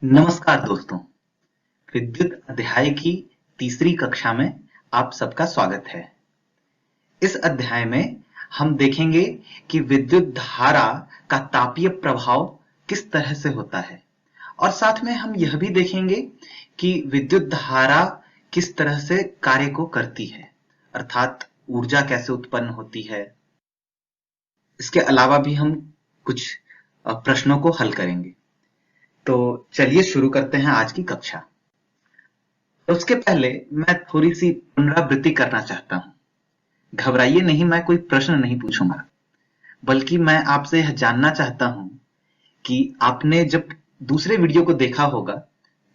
नमस्कार दोस्तों, विद्युत अध्याय की तीसरी कक्षा में आप सबका स्वागत है। इस अध्याय में हम देखेंगे कि विद्युत धारा का तापीय प्रभाव किस तरह से होता है और साथ में हम यह भी देखेंगे कि विद्युत धारा किस तरह से कार्य को करती है, अर्थात ऊर्जा कैसे उत्पन्न होती है। इसके अलावा भी हम कुछ प्रश्नों को हल करेंगे। तो चलिए शुरू करते हैं आज की कक्षा। तो उसके पहले मैं थोड़ी सी पुनरावृत्ति करना चाहता हूं। घबराइए नहीं, मैं कोई प्रश्न नहीं पूछूंगा, बल्कि मैं आपसे यह जानना चाहता हूं कि आपने जब दूसरे वीडियो को देखा होगा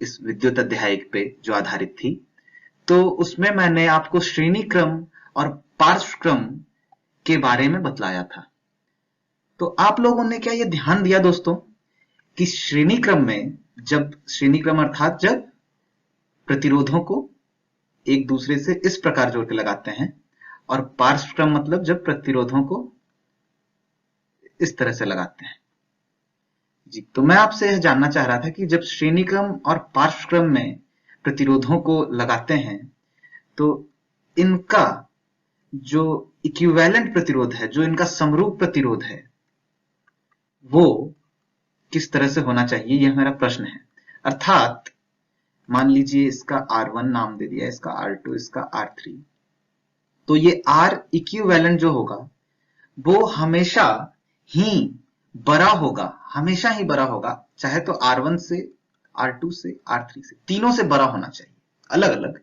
इस विद्युत अध्याय पे जो आधारित थी, तो उसमें मैंने आपको श्रेणी क्रम और पार्श्व क्रम के बारे में बतलाया था। तो आप लोगों ने क्या यह ध्यान दिया दोस्तों कि श्रेणी क्रम में, जब श्रेणी क्रम अर्थात जब प्रतिरोधों को एक दूसरे से इस प्रकार जोड़ के लगाते हैं, और पार्श्व क्रम मतलब जब प्रतिरोधों को इस तरह से लगाते हैं। जी, तो मैं आपसे यह जानना चाह रहा था कि जब श्रेणी क्रम और पार्श्व क्रम में प्रतिरोधों को लगाते हैं तो इनका जो इक्विवेलेंट प्रतिरोध है, जो इनका समरूप प्रतिरोध है, वो किस तरह से होना चाहिए, यह मेरा प्रश्न है। अर्थात मान लीजिए इसका R1 नाम दे दिया, इसका R2, इसका R3, तो ये R इक्विवेलेंट जो होगा वो हमेशा ही बड़ा होगा, हमेशा ही बड़ा होगा, चाहे तो R1 से, R2 से, R3 से, तीनों से बड़ा होना चाहिए, अलग अलग।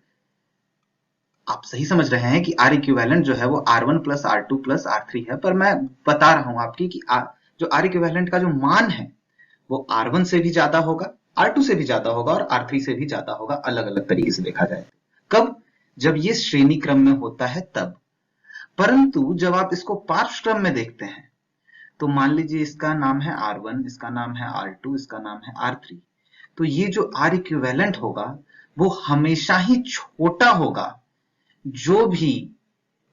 आप सही समझ रहे हैं कि R इक्विवेलेंट जो है वो R1 plus R2 plus R3 है, पर मैं बता रहा हूं आपकी कि जो R इक्विवेलेंट का जो मान है वो R1 से भी ज्यादा होगा, R2 से भी ज्यादा होगा और R3 से भी ज्यादा होगा, अलग अलग तरीके से देखा जाए। कब? जब ये श्रेणी क्रम में होता है तब। परंतु जब आप इसको पार्श्व क्रम में देखते हैं तो मान लीजिए इसका नाम है R1, इसका नाम है R2, इसका नाम है R3, तो ये जो R इक्विवेलेंट होगा वो हमेशा ही छोटा होगा। जो भी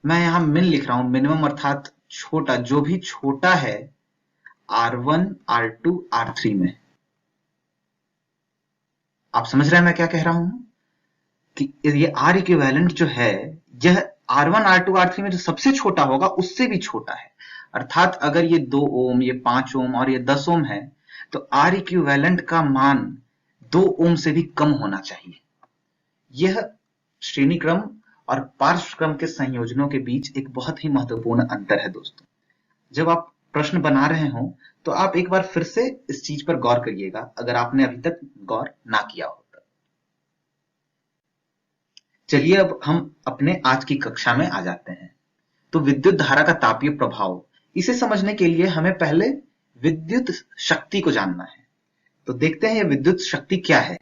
मैं यहां मिन लिख रहा हूं, मिनिमम अर्थात छोटा, जो भी छोटा है R1, R2, R3 में। आप समझ रहे हैं मैं क्या कह रहा हूं कि ये R इक्विवेलेंट जो है यह R1, R2, R3 में जो सबसे छोटा होगा उससे भी छोटा है। अर्थात अगर ये 2 ओम, ये 5 ओम और ये 10 ओम है तो R इक्विवेलेंट का मान 2 ओम से भी कम होना चाहिए। यह श्रेणी क्रम और पार्श्व क्रम के संयोजनों के बीच एक बहुत ही महत्वपूर्ण अंतर है दोस्तों। जब आप प्रश्न बना रहे हो तो आप एक बार फिर से इस चीज पर गौर करिएगा, अगर आपने अभी तक गौर ना किया हो। चलिए अब हम अपने आज की कक्षा में आ जाते हैं। तो विद्युत धारा का तापीय प्रभाव, इसे समझने के लिए हमें पहले विद्युत शक्ति को जानना है। तो देखते हैं ये विद्युत शक्ति क्या है।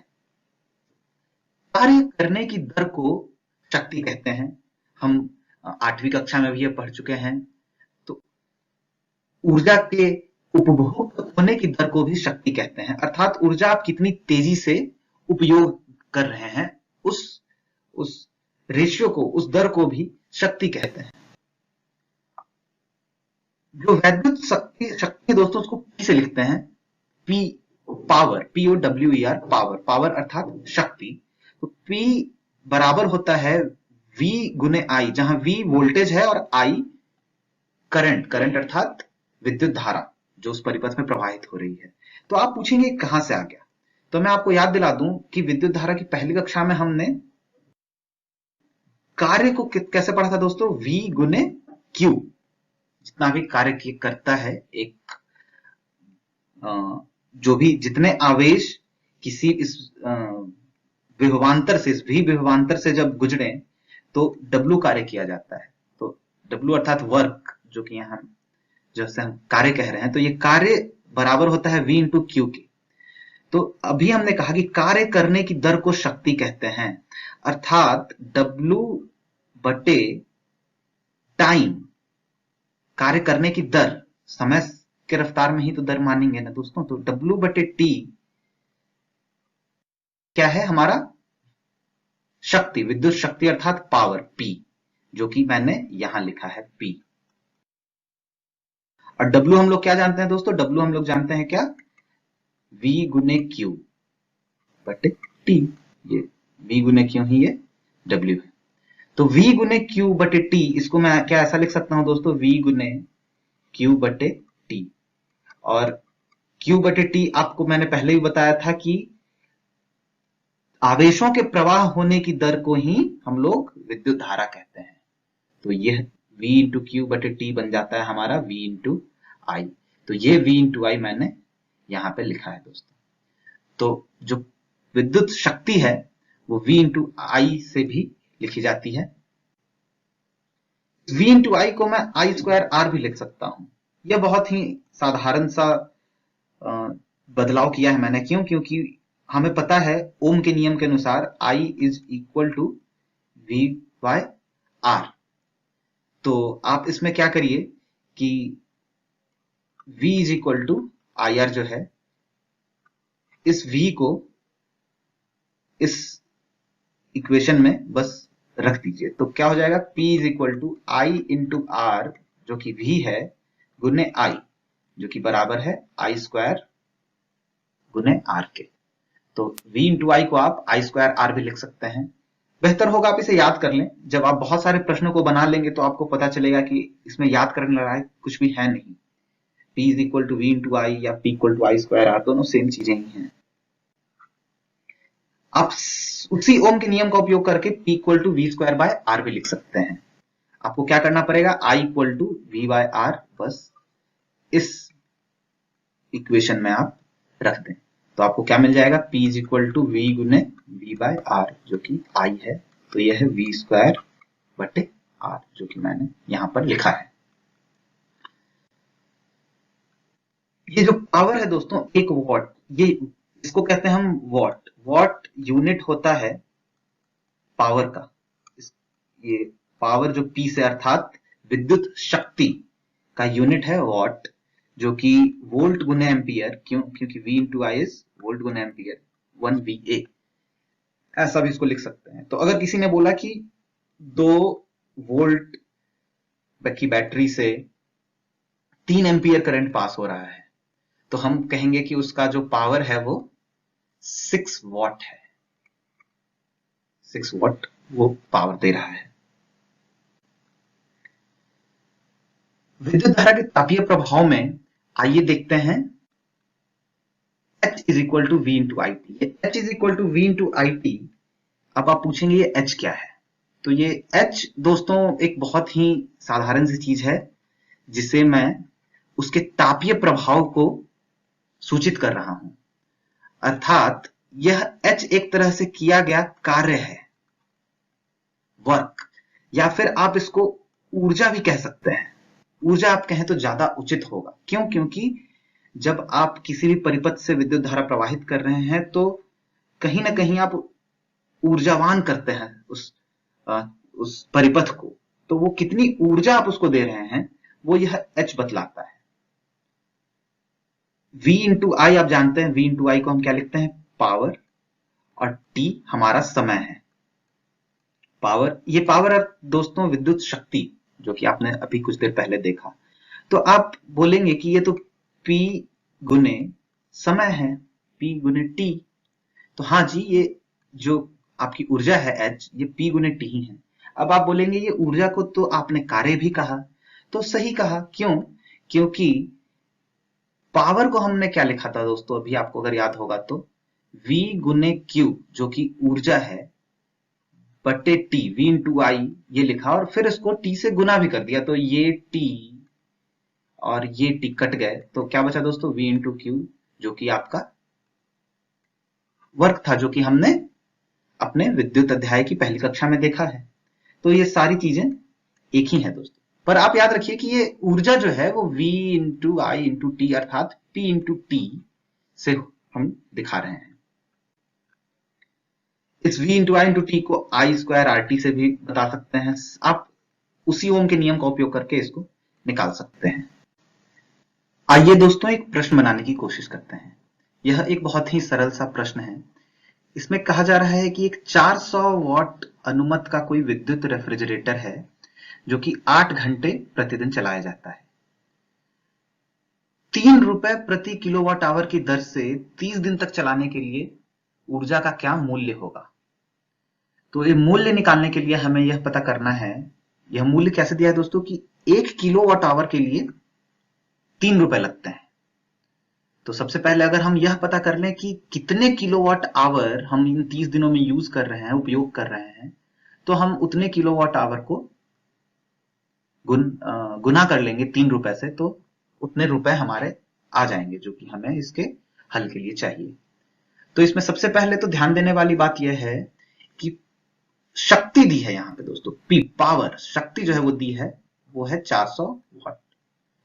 कार्य करने की दर को शक्ति कहते हैं। हम 8वीं कक्षा में भी ये पढ़ चुके हैं। तो ऊर्जा के उपभोग होने की दर को भी शक्ति कहते हैं, अर्थात ऊर्जा आप कितनी तेजी से उपयोग कर रहे हैं, उस रेशियो को, उस दर को भी शक्ति कहते हैं। जो वैद्युत शक्ति दोस्तों, उसको पी से लिखते हैं, P power, POWER, power, power अर्थात शक्ति। तो पी बराबर होता है V गुने I, जहां V वोल्टेज है और I करंट, करंट अर्थात विद्युत धारा जो उस परिपथ में प्रवाहित हो रही है। तो आप पूछेंगे कहां से आ गया, तो मैं आपको याद दिला दूं कि विद्युत धारा की पहली कक्षा में हमने कार्य को कैसे पढ़ा था दोस्तों, V गुने Q। जितना भी कार्य करता है एक, जो भी जितने आवेश किसी इस विभवांतर से, इस V विभवांतर से जब गुजरे तो W कार्य किया जाता है। तो W अर्थात वर्क, जो कि यहाँ जैसे हम कार्य कह रहे हैं, तो ये कार्य बराबर होता है V इंटू Q के। तो अभी हमने कहा कि कार्य करने की दर को शक्ति कहते हैं, अर्थात W बटे टाइम, कार्य करने की दर, समय के रफ्तार में ही तो दर मानेंगे ना दोस्तों। तो W बटे T क्या है हमारा, शक्ति, विद्युत शक्ति अर्थात पावर P, जो कि मैंने यहां लिखा है P। और W हम लोग क्या जानते हैं दोस्तों, W हम लोग जानते हैं क्या, V गुने Q। बटे टी। ये V गुने क्यू ही ये W है। तो V गुने Q बटे T, इसको मैं क्या ऐसा लिख सकता हूं दोस्तों, V गुने Q बटे T। और Q बटे T आपको मैंने पहले ही बताया था कि आवेशों के प्रवाह होने की दर को ही हम लोग विद्युत धारा कहते हैं। तो यह V इंटू क्यू बटे टी बन जाता है हमारा V इंटू आई। तो ये V इंटू आई मैंने यहां पे लिखा है दोस्तों। तो जो विद्युत शक्ति है वो V इंटू आई से भी लिखी जाती है। V इंटू आई को मैं आई स्क्वायर आर भी लिख सकता हूं। यह बहुत ही साधारण सा बदलाव किया है मैंने। क्यों? क्योंकि हमें पता है ओम के नियम के अनुसार I is equal to V by R. तो आप इसमें क्या करिए कि V is equal to I R जो है, इस V को इस इक्वेशन में बस रख दीजिए। तो क्या हो जाएगा, P is equal to I into R जो कि V है गुने I, जो कि बराबर है आई स्क्वायर गुने आर के। तो V इंटू आई को आप आई स्क्वायर आर भी लिख सकते हैं। बेहतर होगा आप इसे याद कर लें। जब आप बहुत सारे प्रश्नों को बना लेंगे तो आपको पता चलेगा कि इसमें याद करने लगा है कुछ भी है नहीं। P is equal to V into I या P equal to I square R, दोनों सेम चीजें ही हैं। आप उसी ओम के नियम का उपयोग करके P equal to V square by R भी लिख सकते हैं। आपको क्या करना पड़ेगा, I equal to V by R बस इस इक्वेशन में आप रख दें। तो आपको क्या मिल जाएगा, P is equal to V गुने वी बाय आर जो कि I है। तो यह है वी स्क्वायर बटे आर जो कि मैंने यहां पर लिखा है। ये जो पावर है दोस्तों, एक वॉट, ये इसको कहते हैं हम वॉट। वॉट यूनिट होता है पावर का। ये पावर जो P से अर्थात विद्युत शक्ति का यूनिट है वॉट, जो कि वोल्ट गुने एम्पियर। क्योंकि V into I is volt गुने एम्पियर 1 VA, ऐसा भी इसको लिख सकते हैं। तो अगर किसी ने बोला कि 2 वोल्ट की बैटरी से 3 एम्पियर करंट पास हो रहा है, तो हम कहेंगे कि उसका जो पावर है वो 6 वॉट है। 6 वॉट वो पावर दे रहा है। विद्युत धारा के तापीय प्रभाव में आइए देखते हैं H is equal to V into I T. H is equal to V into I T. अब आप पूछेंगे ये H क्या है? तो ये H दोस्तों एक बहुत ही साधारण सी चीज है जिसे मैं उसके तापीय प्रभाव को सूचित कर रहा हूं। अर्थात यह H एक तरह से किया गया कार्य है, वर्क, या फिर आप इसको ऊर्जा भी कह सकते हैं। ऊर्जा आप कहें तो ज्यादा उचित होगा। क्यों? क्योंकि जब आप किसी भी परिपथ से विद्युत धारा प्रवाहित कर रहे हैं तो कहीं ना कहीं आप ऊर्जावान करते हैं उस परिपथ को। तो वो कितनी ऊर्जा आप उसको दे रहे हैं वो यह H बतलाता है। V इंटू आई आप जानते हैं, V इंटू आई को हम क्या लिखते हैं, पावर, और T हमारा समय है। पावर, ये पावर दोस्तों विद्युत शक्ति जो कि आपने अभी कुछ देर पहले देखा। तो आप बोलेंगे कि ये तो P गुने समय है, P गुने T। तो हाँ जी, ये जो आपकी ऊर्जा है H, ये P गुने T ही है। अब आप बोलेंगे ये ऊर्जा को तो आपने कार्य भी कहा, तो सही कहा। क्यों? क्योंकि पावर को हमने क्या लिखा था दोस्तों, अभी आपको अगर याद होगा तो V गुने Q जो कि ऊर्जा है बटे T, V इंटू आई ये लिखा और फिर इसको T से गुना भी कर दिया। तो ये T और ये T कट गए, तो क्या बचा दोस्तों, V इंटू क्यू जो कि आपका वर्क था, जो कि हमने अपने विद्युत अध्याय की पहली कक्षा में देखा है। तो ये सारी चीजें एक ही है दोस्तों। पर आप याद रखिए कि ये ऊर्जा जो है वो V इंटू आई इंटू टी अर्थात P इंटू टी से हम दिखा रहे हैं। इस V इंटू आई इंटू टी को आई स्क्वायर आर टी से भी बता सकते हैं। आप उसी ओम के नियम का उपयोग करके इसको निकाल सकते हैं। आइए दोस्तों एक प्रश्न बनाने की कोशिश करते हैं। यह एक बहुत ही सरल सा प्रश्न है। इसमें कहा जा रहा है कि एक 400 वॉट अनुमत का कोई विद्युत रेफ्रिजरेटर है जो कि 8 घंटे प्रतिदिन चलाया जाता है। 3 रुपए प्रति किलोवाट आवर की दर से 30 दिन तक चलाने के लिए ऊर्जा का क्या मूल्य होगा। तो ये मूल्य निकालने के लिए हमें यह पता करना है, यह मूल्य कैसे दिया है दोस्तों, कि 1 किलोवाट आवर के लिए 3 रुपए लगते हैं। तो सबसे पहले अगर हम यह पता कर लें कि कितने किलोवाट आवर हम इन 30 दिनों में यूज कर रहे हैं, उपयोग कर रहे हैं, तो हम उतने किलोवाट आवर को गुना कर लेंगे 3 रुपए से, तो उतने रुपए हमारे आ जाएंगे जो कि हमें इसके हल के लिए चाहिए। तो इसमें सबसे पहले तो ध्यान देने वाली बात यह है कि शक्ति दी है यहाँ पे दोस्तों, पी पावर, शक्ति जो है वो दी है, वो है 400 वाट।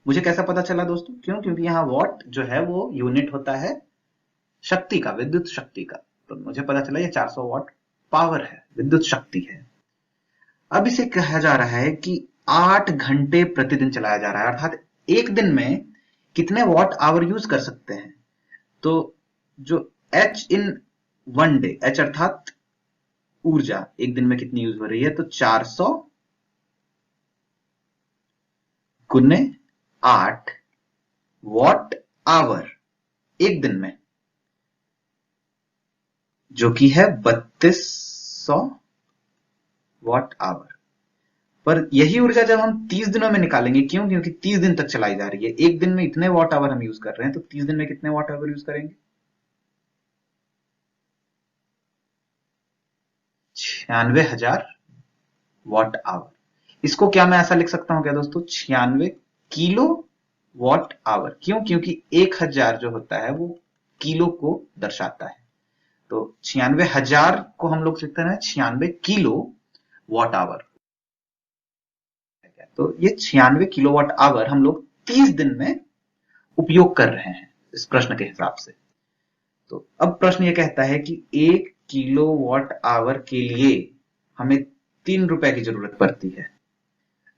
मुझे कैसा पता चला दोस्तों, क्योंकि यहाँ वाट जो है वो यूनिट होता है शक्ति का, विद्युत शक्ति का। तो मुझे पता चला ये 400 वाट पावर है, विद्युत शक्ति है। अब इसे कहा जा रहा है कि 8 घंटे प्रतिदिन चलाया जा रहा है, अर्थात एक दिन में कितने वाट आवर यूज कर सकते हैं। तो जो H इन 1 डे, H अर्थात ऊर्जा एक दिन में कितनी यूज हो रही है, तो 400 गुने 8 वाट आवर एक दिन में, जो कि है 3200 वाट आवर। पर यही ऊर्जा जब हम 30 दिनों में निकालेंगे, क्योंकि 30 दिन तक चलाई जा रही है, एक दिन में इतने वाट आवर हम यूज कर रहे हैं, तो 30 दिन में कितने वाट आवर यूज करेंगे, 96,000 वाट आवर। इसको क्या मैं ऐसा लिख सकता हूं क्या दोस्तों, 96 किलो वाट आवर। क्योंकि 1000 जो होता है वो किलो को दर्शाता है, तो 96,000 को हम लोग लिखते हैं 96 किलो वाट आवर। तो ये 96 किलोवाट आवर हम लोग 30 दिन में उपयोग कर रहे हैं इस प्रश्न के हिसाब से। तो अब प्रश्न ये कहता है कि 1 किलोवाट आवर के लिए हमें 3 रुपए की जरूरत पड़ती है।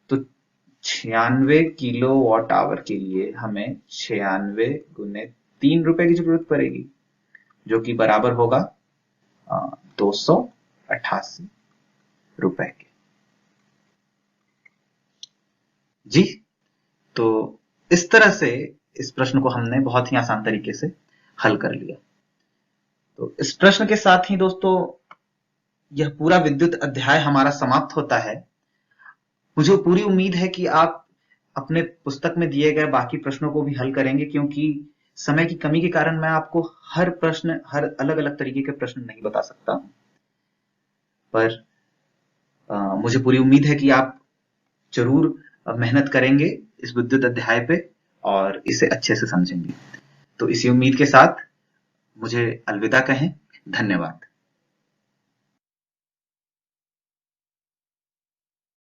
तो 96 किलोवाट आवर के लिए हमें 96 गुने 3 रुपए की जरूरत पड़ेगी, जो कि बराबर होगा 288 रुपए के। जी, तो इस तरह से इस प्रश्न को हमने बहुत ही आसान तरीके से हल कर लिया। तो इस प्रश्न के साथ ही दोस्तों यह पूरा विद्युत अध्याय हमारा समाप्त होता है। मुझे पूरी उम्मीद है कि आप अपने पुस्तक में दिए गए बाकी प्रश्नों को भी हल करेंगे, क्योंकि समय की कमी के कारण मैं आपको हर प्रश्न, हर अलग अलग तरीके के प्रश्न नहीं बता सकता, पर मुझे पूरी उम्मीद है कि आप जरूर मेहनत करेंगे इस विद्युत अध्याय पे और इसे अच्छे से समझेंगे। तो इसी उम्मीद के साथ मुझे अलविदा कहें। धन्यवाद।